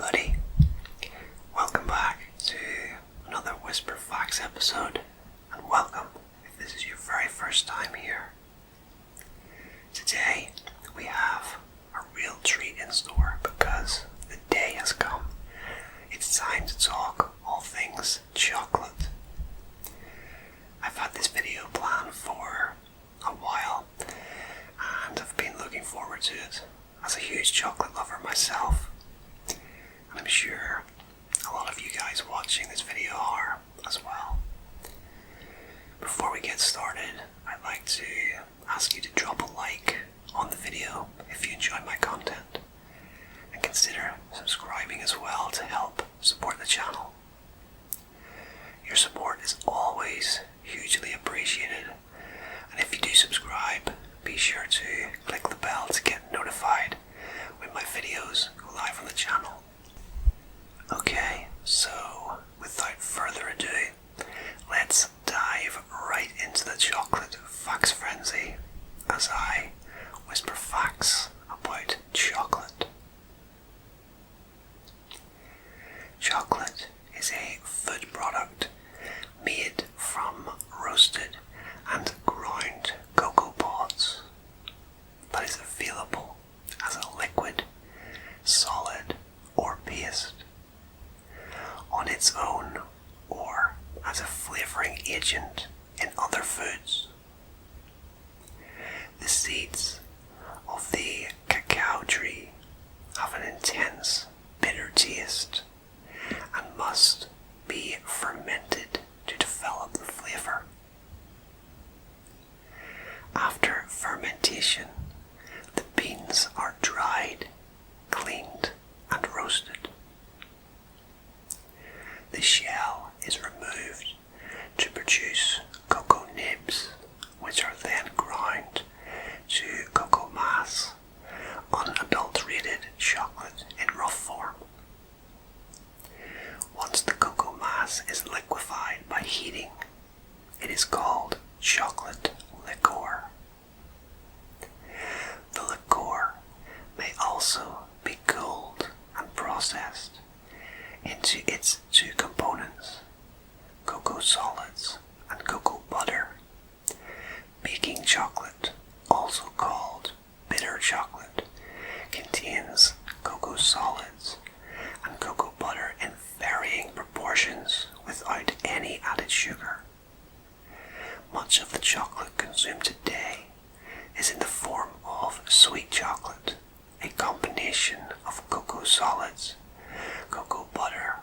everybody. Welcome back to another Whisper Facts episode, and welcome if this is your very first time here. Today we have a real treat in store because the day has come. It's time to talk all things chocolate. I've had this video planned for a while and I've been looking forward to it as a huge chocolate lover myself. And I'm sure a lot of you guys watching this video are as well. Before we get started, I'd like to ask you to drop a like on the video if you enjoy my content, and consider subscribing as well to help support the channel. Your support is always hugely appreciated, and if you do subscribe, be sure to click the bell to get notified when my videos go live on the channel. Okay, so without further ado, let's dive right into the chocolate facts frenzy as I whisper facts about chocolate. Chocolate is a food product made from roasted and ground cocoa pods that is available as a liquid, solid, or paste, on its own or as a flavouring agent in other foods. The seeds of the cacao tree have an intense bitter taste and must be fermented to develop the flavour. After fermentation, the beans are dried, cleaned, and roasted. The shell is removed to produce cocoa nibs, which are then ground to cocoa mass, unadulterated chocolate in rough form. Once the cocoa mass is liquefied by heating, it is called chocolate liqueur. The liqueur may also be cooled and processed into its two components, cocoa solids and cocoa butter. Baking chocolate, also called bitter chocolate, contains cocoa solids and cocoa butter in varying proportions without any added sugar. Much of the chocolate consumed today is in the form of sweet chocolate, a combination of cocoa solids, cocoa butter,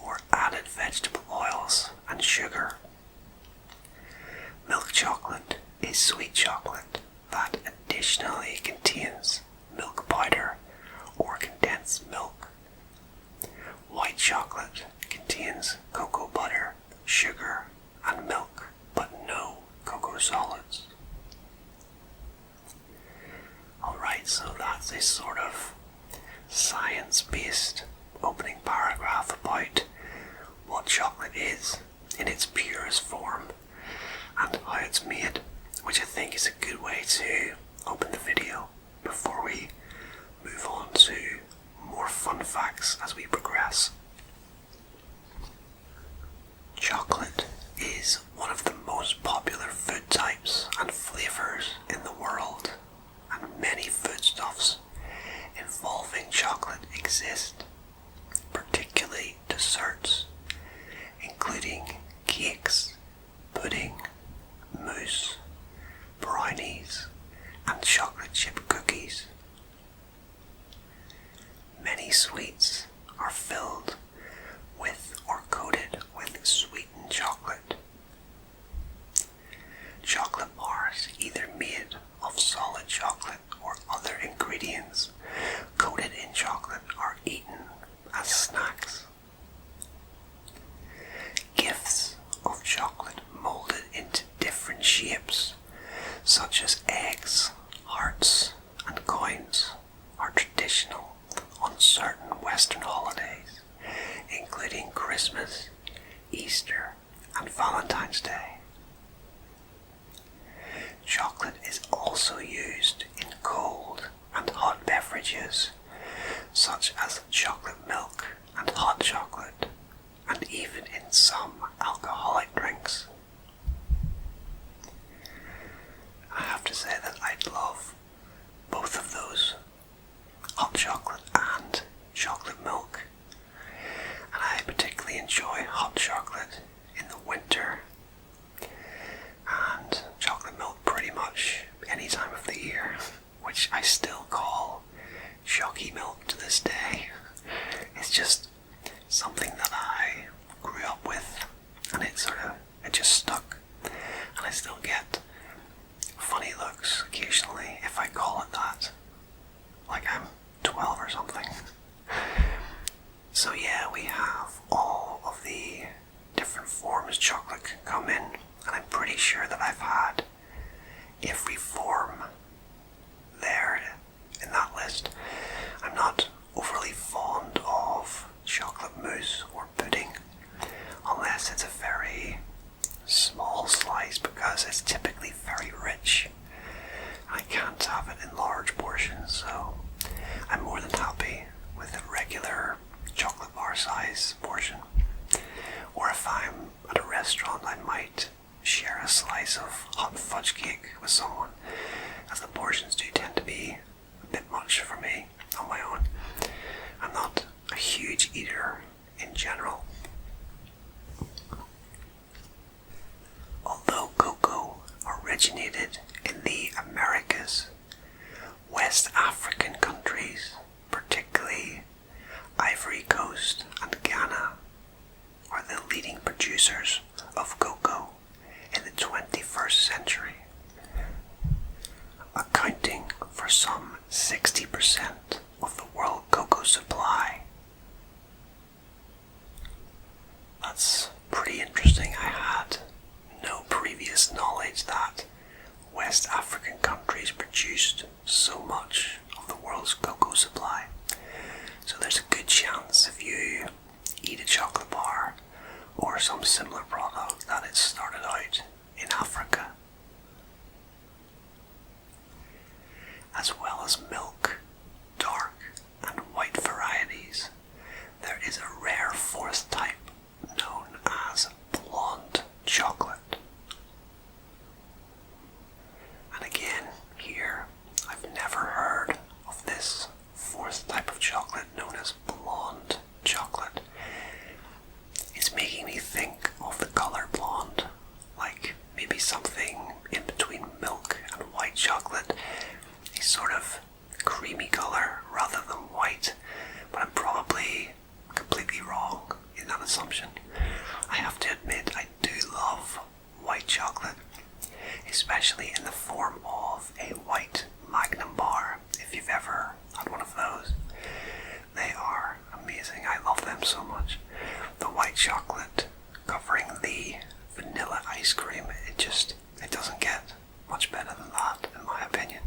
or added vegetable oils and sugar. Milk chocolate is sweet chocolate that additionally contains milk powder or condensed milk. White chocolate contains cocoa butter, sugar, and milk, but no cocoa solids. Alright, so that's a sort of science-based opening paragraph about what chocolate is in its purest form and how it's made, which I think is a good way to open the video before we move on to more fun facts as we progress. Chocolate is one of the most popular food types and flavours in the world, and many foodstuffs involving chocolate exist, particularly desserts, including cakes, pudding, mousse, brownies, and chocolate chip cookies. Many sweets are filled with or coated with sweetened chocolate. Chocolate bars, either made of solid chocolate or other ingredients coated in chocolate, are eaten as snacks. Gifts of chocolate molded into different shapes, such as eggs, hearts, and coins, are traditional on certain Western holidays, including Christmas, Easter, and Valentine's Day. Chocolate is also used in cold and hot beverages, such as chocolate milk get funny looks occasionally if I call it that. Like I'm 12 or something. So yeah, we have all of the different forms chocolate can come in, and I'm pretty sure that I've had every form there in that list. I'm not overly fond of chocolate mousse or pudding unless it's a very small slice, because it's typically very rich. I can't have it in large portions, so I'm more than happy with a regular chocolate bar size portion. Or if I'm at a restaurant, I might share a slice of hot fudge cake with someone, as the portions do tend to be a bit much for me on my own. I'm not a huge eater in general. Although cocoa originated in the Americas, West African countries, particularly Ivory Coast and Ghana, are the leading producers of cocoa in the 21st century, accounting for some 60% of the world cocoa supply. That's pretty interesting. I had no previous knowledge that West African countries produced so much of the world's cocoa supply. So there's a good chance if you eat a chocolate bar or some similar product that it started out in Africa. As well as milk, dark and white varieties, there is a rare fourth type known as blonde chocolate. And again, here, I've never heard of this fourth type of chocolate known as blonde chocolate. It's making me think of the color blonde, like maybe something in between milk and white chocolate, a sort of creamy color rather than white, but I'm probably completely wrong in that assumption. I have to admit, I do love white chocolate, especially in the form of a white Magnum bar, if you've ever had one of those. They are amazing. I love them so much. The white chocolate covering the vanilla ice cream, it doesn't get much better than that, in my opinion.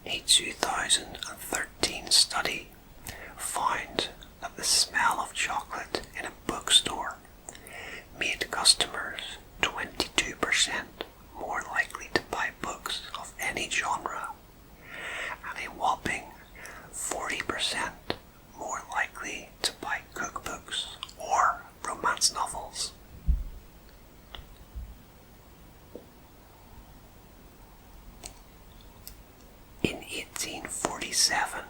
A 2013 study found that the smell of chocolate in a bookstore made customers 22% more likely to buy books of any genre, and a whopping 40% more likely to buy cookbooks or romance novels. In 1847,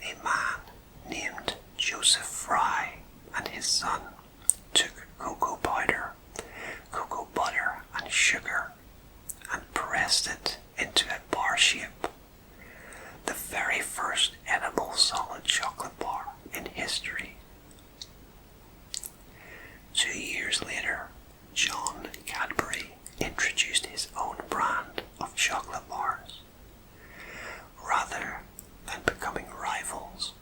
a man named Joseph Fry and his son took cocoa powder, cocoa butter and sugar and pressed it into a bar shape, the very first edible solid chocolate bar in history. 2 years later, John Cadbury introduced his own brand of chocolate bars. Rather than becoming rivals,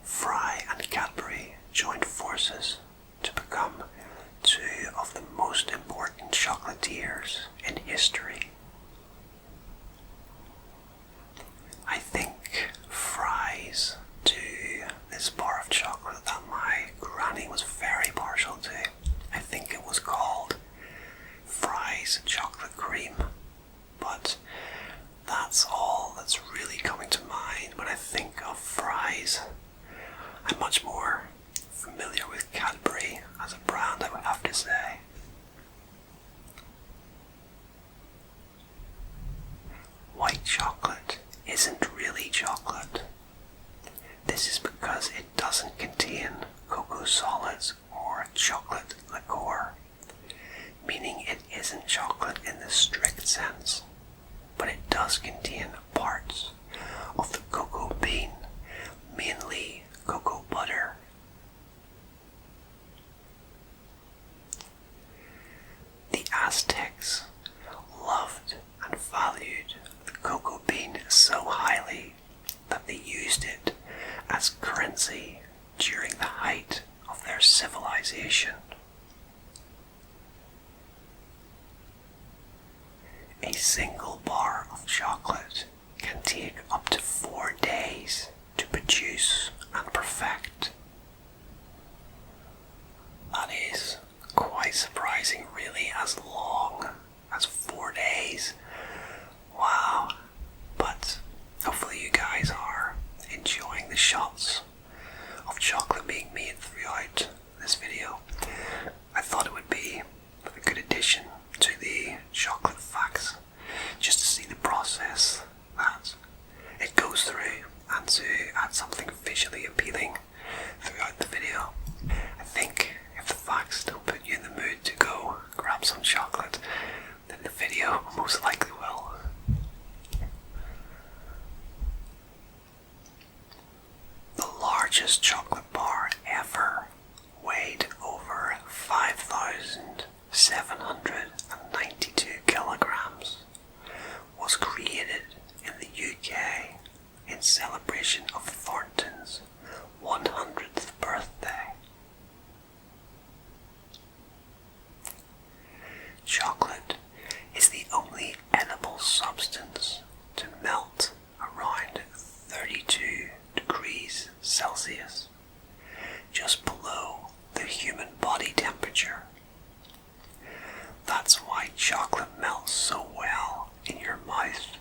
Fry and Cadbury joined forces to become two of the most important chocolatiers in history. I think Fry's do this bar of chocolate that my granny was very partial to. I think it was called Fry's Chocolate Cream, but that's all that's really coming to mind when I think of Fry's. I'm much more familiar with Cadbury as a brand, I would have to say. White chocolate isn't really chocolate. This is because it doesn't contain cocoa solids or chocolate liqueur, meaning it isn't chocolate in the strict sense, but it does contain parts of the cocoa bean, mainly cocoa butter. civilization. A single bar of chocolate can take up to 4 days to produce and perfect. That is quite surprising, really, as long as 4 days. Wow. But hopefully you guys are enjoying the shots of chocolate being made throughout this video. I thought it would be a good addition to the chocolate facts, just to see the process that it goes through and to add something visually appealing throughout the video. I think if the facts don't put you in the mood to go grab some chocolate, then the video most likely will. The largest chocolate bar ever weighed over 5,792 kilograms, was created in the UK in celebration of Thornton's 100th birthday. Chocolate is the only edible substance to melt around 32 degrees Celsius, just below the human body temperature. That's why chocolate melts so well in your mouth,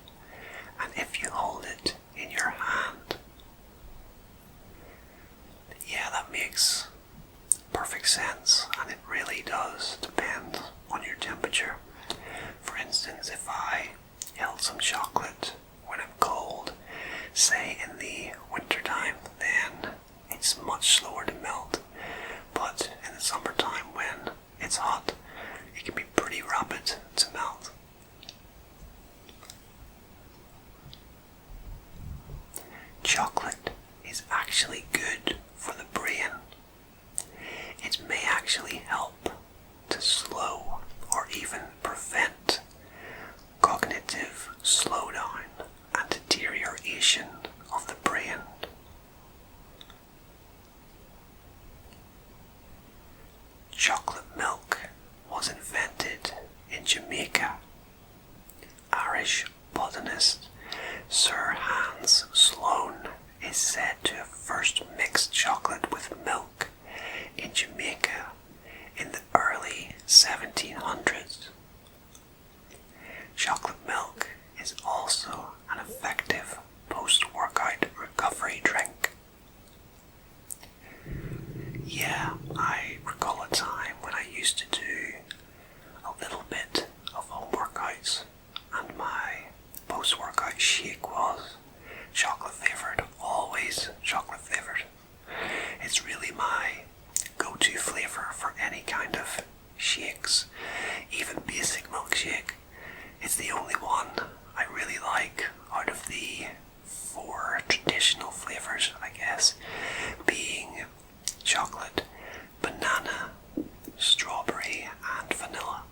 and if you hold it in your hand. Yeah, that makes perfect sense, and it really does depend on your temperature. For instance, if I held some chocolate when I'm cold, say in the wintertime, then it's much slower to melt. But in the summertime, when it's hot, it can be pretty rapid to melt. Chocolate is actually good for the brain. It may actually help to slow or even prevent cognitive slowdown and deterioration of the brain. Chocolate milk was invented in Jamaica. Irish botanist Sir Hans Sloane is said to have first mixed chocolate with milk in Jamaica in the early 1700s. Chocolate milk is also an effective post-workout recovery drink. Yeah, I recall a time when I used to do a little bit of home workouts, and my post-workout shake was chocolate flavoured, always chocolate flavoured. It's really my go-to flavour for any kind of shakes, even basic milkshake. It's the only one I really like out of the 4 traditional flavours, I guess, being chocolate, banana, strawberry and vanilla.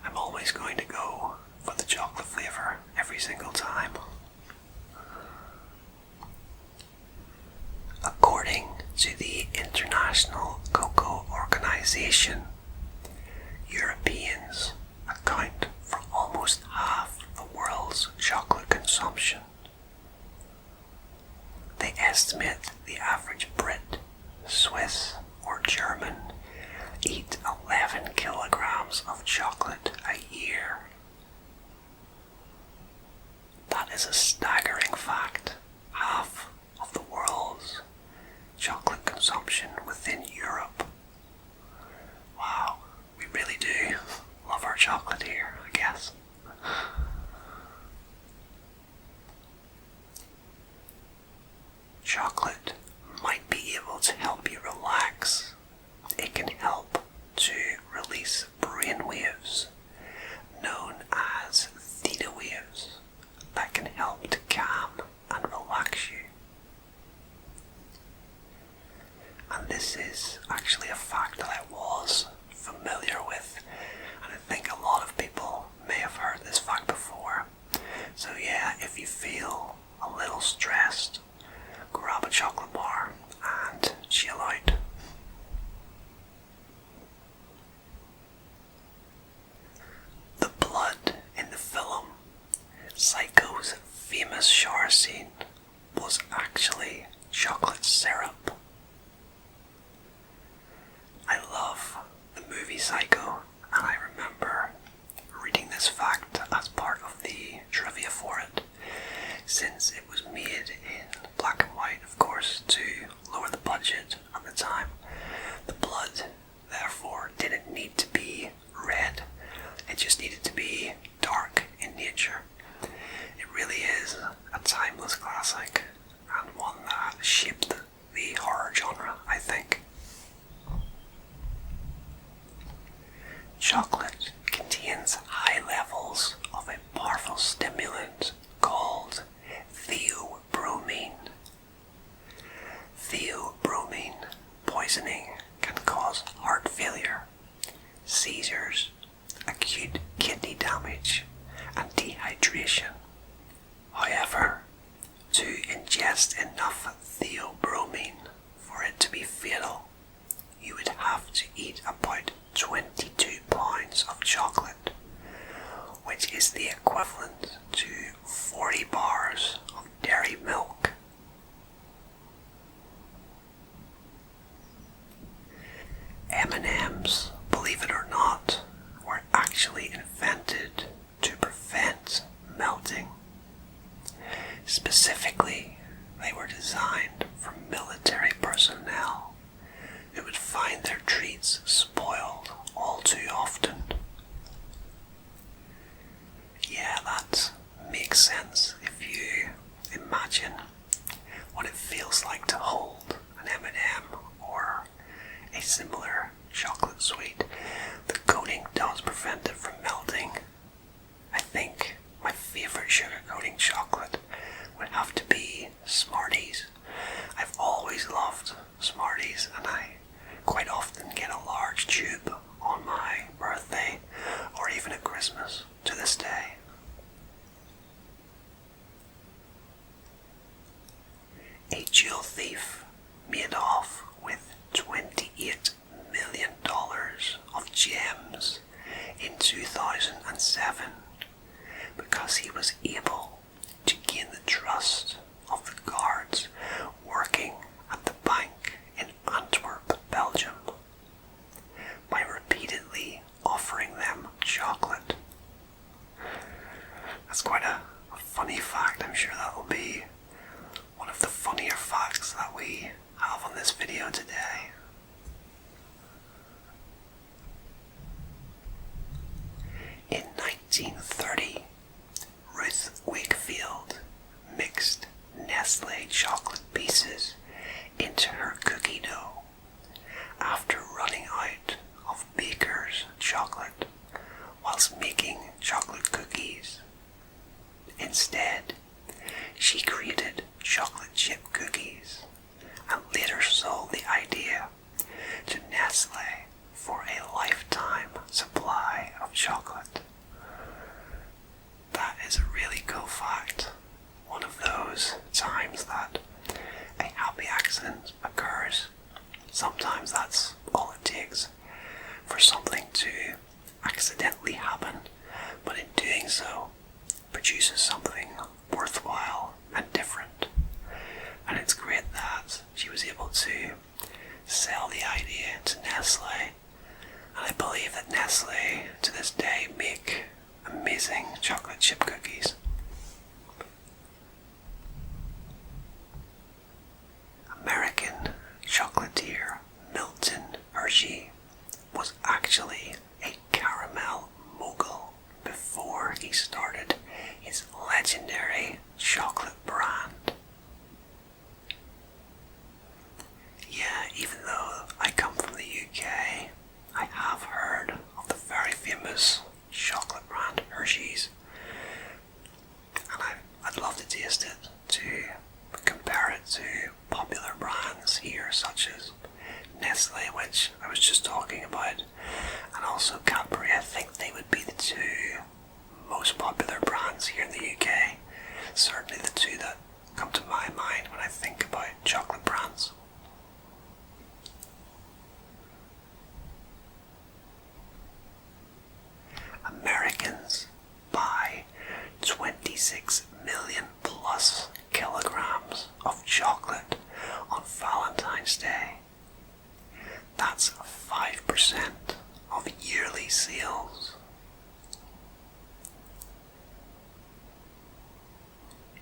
I'm always going to go for the chocolate flavour every single time. According to the International Cocoa Organization, Europeans account for almost half the world's chocolate consumption. They estimate the average Brit, Swiss or German eat 11 kilograms of chocolate a year. That is a staggering fact. Half of the world's chocolate consumption within Europe. Wow, we really do love our chocolate here, I guess. Chocolate might be able to help you relax. It can help to release brain waves known as theta waves that can help to calm and relax you. And this is actually a fact that I was familiar with, and I think a lot of people may have heard this fact before. psycho, and I remember reading this fact as part of the trivia for it, since it was made in black and white, of course, to lower the budget at the time. The blood, therefore, didn't need to be red, it just needed to be dark in nature. It really is a timeless classic, and one that shaped the horror genre, I think. Chocolate contains high levels of a powerful stimulant called theobromine. Theobromine poisoning can cause heart failure, seizures, acute kidney damage, and dehydration. However, to ingest enough theobromine for it to be fatal, you would have to eat about 22 pounds of chocolate, which is the equivalent to 40 bars of dairy milk. M&Ms, believe it or not, were actually invented to prevent melting. Specifically, they were designed for military personnel who would find their treats spoiled all too often. Yeah, that makes sense if you imagine what it feels like to hold an M&M or a similar chocolate sweet. The coating does prevent it from melting. I think my favourite sugar coating chocolate would have to be Smarties. I've always loved Smarties, and I quite often get a large tube on my birthday or even at Christmas to this day. A jewel thief made off with $28 million of gems in 2007 because he was able to gain the trust of the guards working at the bank in Antwerp, Belgium, by repeatedly offering them chocolate. That's quite a funny fact. I'm sure that will be one of the funnier facts that we have on this video today. In 1930, Ruth Wakefield mixed Nestle chocolate pieces into her cookie dough after running out of Baker's chocolate whilst making chocolate cookies. Instead, she created chocolate chip cookies and later sold the idea to Nestle for a lifetime supply of chocolate. That is a really cool fact. One of those times that a happy accident occurs. Sometimes that's all it takes for something to accidentally happen, but in doing so, produces something worthwhile and different. And it's great that she was able to sell the idea to Nestle, and I believe that Nestle to this day make amazing chocolate chip cookies. American chocolatier Milton Hershey was actually a caramel mogul before he started his legendary chocolate brand. Yeah, even though I come from the UK, I have heard of the very famous chocolate brand Hershey's, and I'd love to taste it to compare it to popular brands here such as Nestle, which I was just talking about, and also Cadbury. I think they would be the two most popular brands here in the UK. Certainly the two that come to my mind when I think about chocolate brands. Americans buy 26 million plus kilograms of chocolate on Valentine's Day. That's 5% of yearly sales.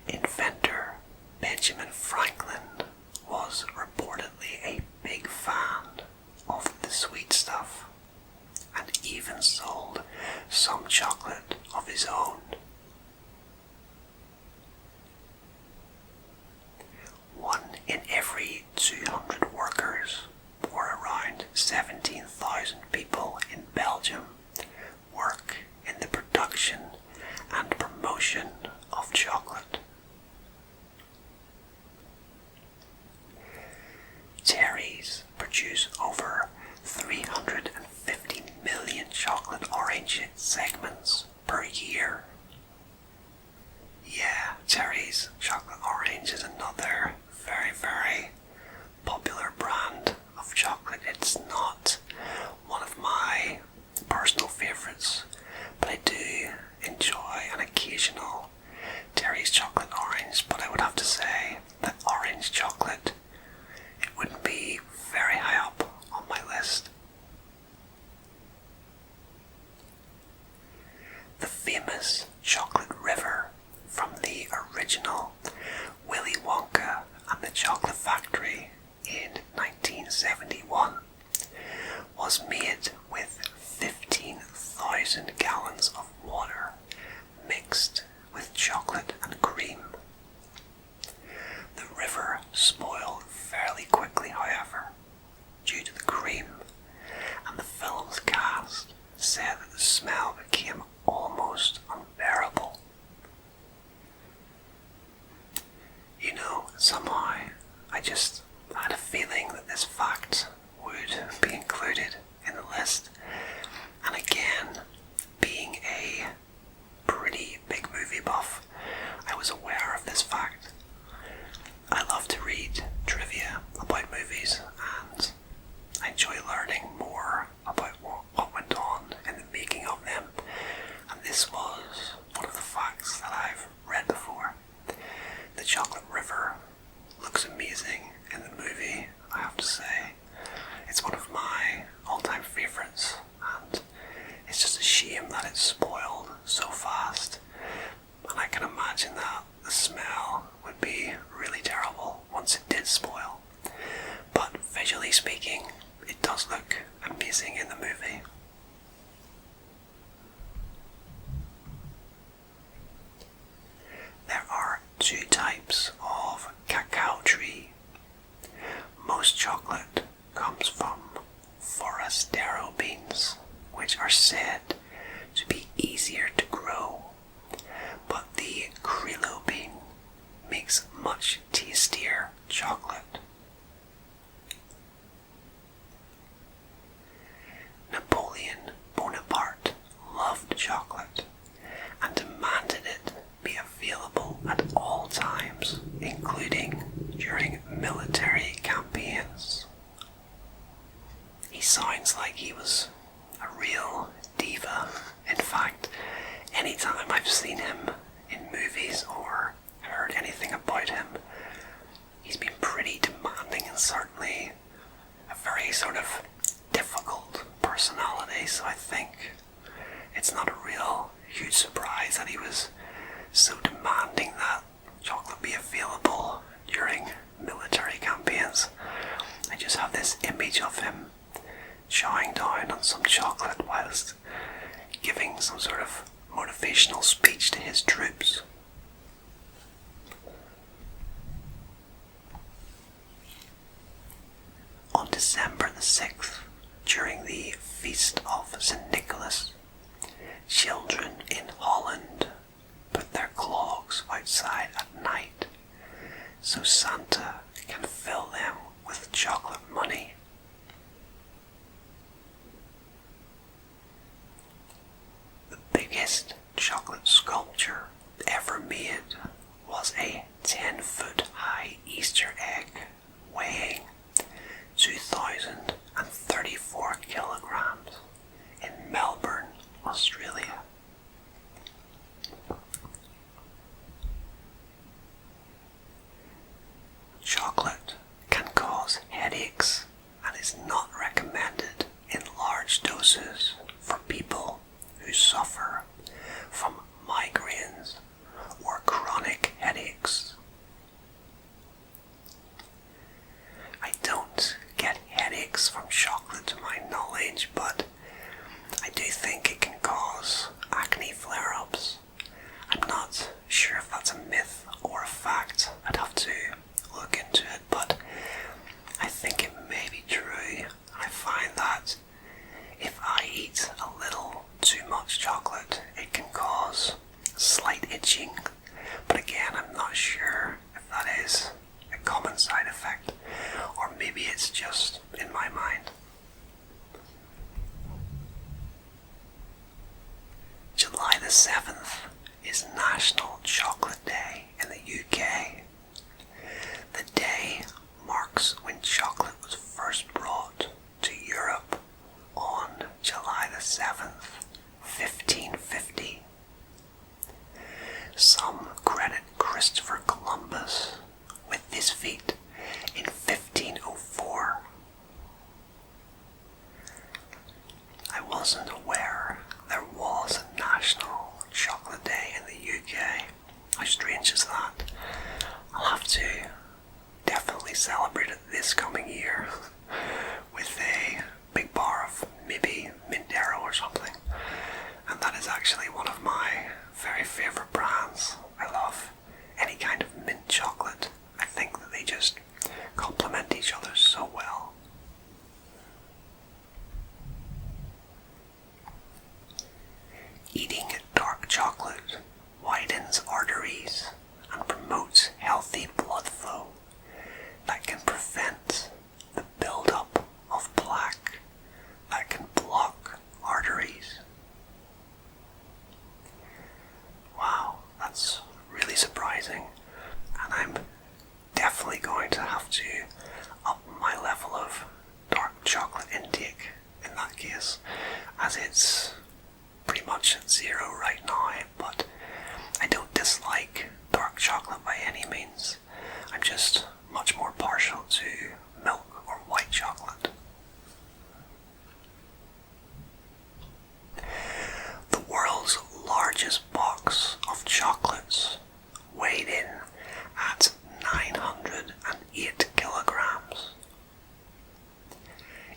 Inventor Benjamin Franklin was reportedly a big fan of the sweet stuff, and even sold some chocolate of his own. One in every 200 workers, or around 17,000 people in Belgium, work in the production and promotion of chocolate. Terry's produce over 350 million chocolate orange segments per year. Yeah, Terry's chocolate orange is another very popular brand of chocolate. It's not one of my personal favourites, but I do enjoy an occasional Terry's chocolate orange. But I would have to say that orange chocolate, it wouldn't be very high up on my list. The famous chocolate river from the original Willy Wonka and the Chocolate Factory in 1971 was made with 15,000 gallons of water mixed with chocolate and cream. The river spoiled fairly quickly, however, due to the cream, and the film's cast said that the smell became almost unbearable. You know, somehow I just had a feeling that this fact would be included in the list. And again, being a pretty big movie buff, I was aware of this fact. I love to read trivia about movies, and I enjoy learning more about what went on in the making of them. And this was one of the facts that I've read before. The chocolate river looks amazing in the movie, I have to say. It's one of my all-time favourites, and it's just a shame that it's spoiled so fast. And I can imagine that the smell would be really terrible once it did spoil. But visually speaking, it does look amazing in the movie. There are two types of cacao tree. Most chocolate comes from forastero beans, which are said to be easier to grow, but the Criollo bean makes much tastier chocolate. Napoleon Bonaparte loved chocolate and demanded it be available at all times, including during military campaigns. He sounds like he was a real diva. In fact, anytime I've seen him in movies or heard anything about him, he's been pretty demanding and certainly a very sort of difficult personality, so I think it's not a real huge surprise that he was so demanding that chocolate be available during military campaigns. I just have this image of him chowing down on some chocolate whilst giving some sort of motivational speech to his troops. On December the 6th, during the Feast of St. Nicholas, children in Holland put their clogs outside at night so Santa can fill them with chocolate money. The biggest chocolate sculpture ever made was a 10-foot high Easter egg weighing 2,034 kilograms in Melbourne, Australia. Chocolate can cause headaches and is not recommended in large doses my knowledge, but I do think it can cause acne flare-ups. I'm not sure if that's a myth or a fact. I'd have to look into it, but I think it may be true. I find that if I eat a little too much chocolate, it can cause slight itching. But again, I'm not sure if that is a common side effect, or maybe it's just in my mind. July the 7th is National Chocolate Day in the UK. The day marks when chocolate was first brought to Europe on July the 7th, 1550. Some credit Christopher Columbus with this feat in 1504. I wasn't aware there was a National Chocolate Day in the UK. How strange is that? I'll have to definitely celebrate it this coming year with a big bar of maybe mint arrow or something. And that is actually one of my very favourite brands. I love any kind of mint chocolate. I think that they just complement each other so well. Eating dark chocolate widens arteries and promotes healthy blood flow that can prevent the buildup of plaque that can block arteries. Wow, that's really surprising, and I'm definitely going to have to up my level of dark chocolate intake in that case, as it's pretty much at zero right now. But I don't dislike dark chocolate by any means. I'm just much more partial to milk or white chocolate. The world's largest box of chocolates weighed in at 908 kilograms.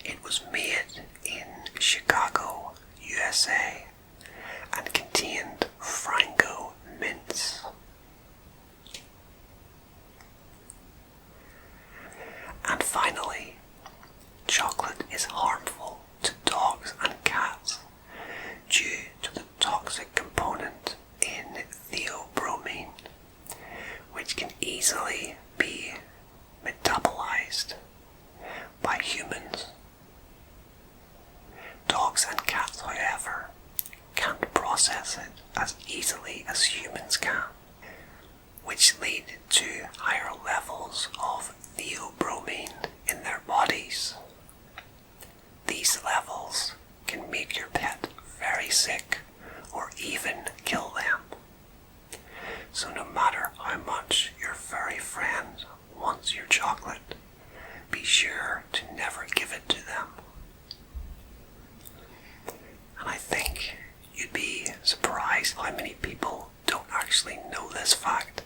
It was made in Chicago, USA, and contained Franco mints. And finally, chocolate is harmful to dogs and cats due to the toxic component in theobromine, which can easily be metabolized by humans. Dogs and cats, however, can't process it as easily as humans can, which lead to higher levels of theobromine in their bodies. These levels can make your pet very sick or even kill them. So no matter how much your furry friend wants your chocolate, be sure to never give it to them. And I think you'd be surprised how many people don't actually know this fact.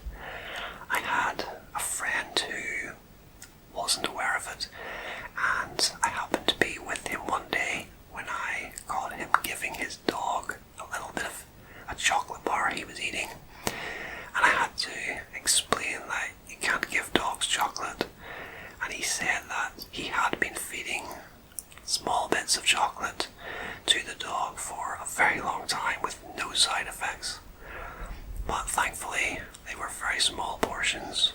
I had a friend who wasn't aware of it, and I happened to be with him one day when I caught him giving his dog a little bit of a chocolate bar he was eating, and I had to explain that you can't give dogs chocolate, and he said that he had been feeding small bits of chocolate to the dog for a very long time with no side effects. But thankfully they were very small portions.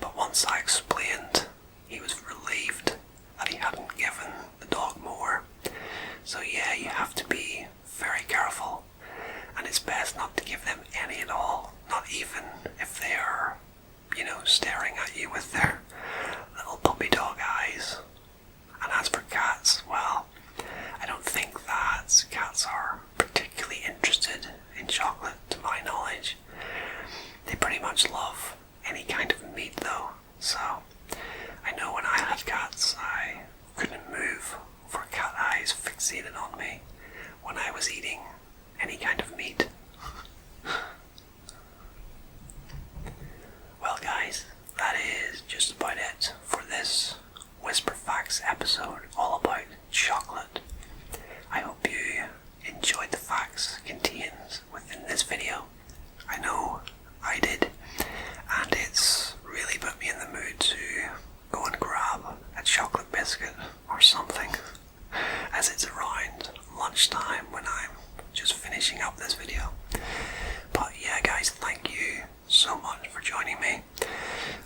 But once I explained, he was relieved that he hadn't given the dog more. So yeah, you have to be very careful, and it's best not to give them any at all, not even if they are, staring at you with their little puppy dog eyes. And as for cats, well, I don't think that cats are particularly interested in chocolate, to my knowledge. They pretty much love any kind of meat though, so I know when I had cats, I couldn't move for cat eyes fixated on me when I was eating any kind of meat. Well guys, that is just about it for this Whisper Facts episode all about chocolate. this video. I know I did, and it's really put me in the mood to go and grab a chocolate biscuit or something, as it's around lunchtime when I'm just finishing up this video. But yeah guys, thank you so much for joining me,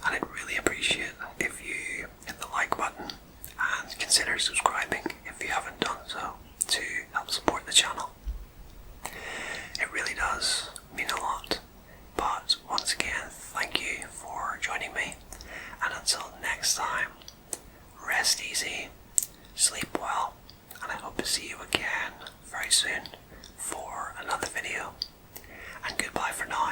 and I'd really appreciate if you hit the like button and consider subscribing if you haven't done so to help support the channel. It really does mean a lot. But once again, thank you for joining me, and until next time, rest easy, sleep well, and I hope to see you again very soon for another video. And goodbye for now.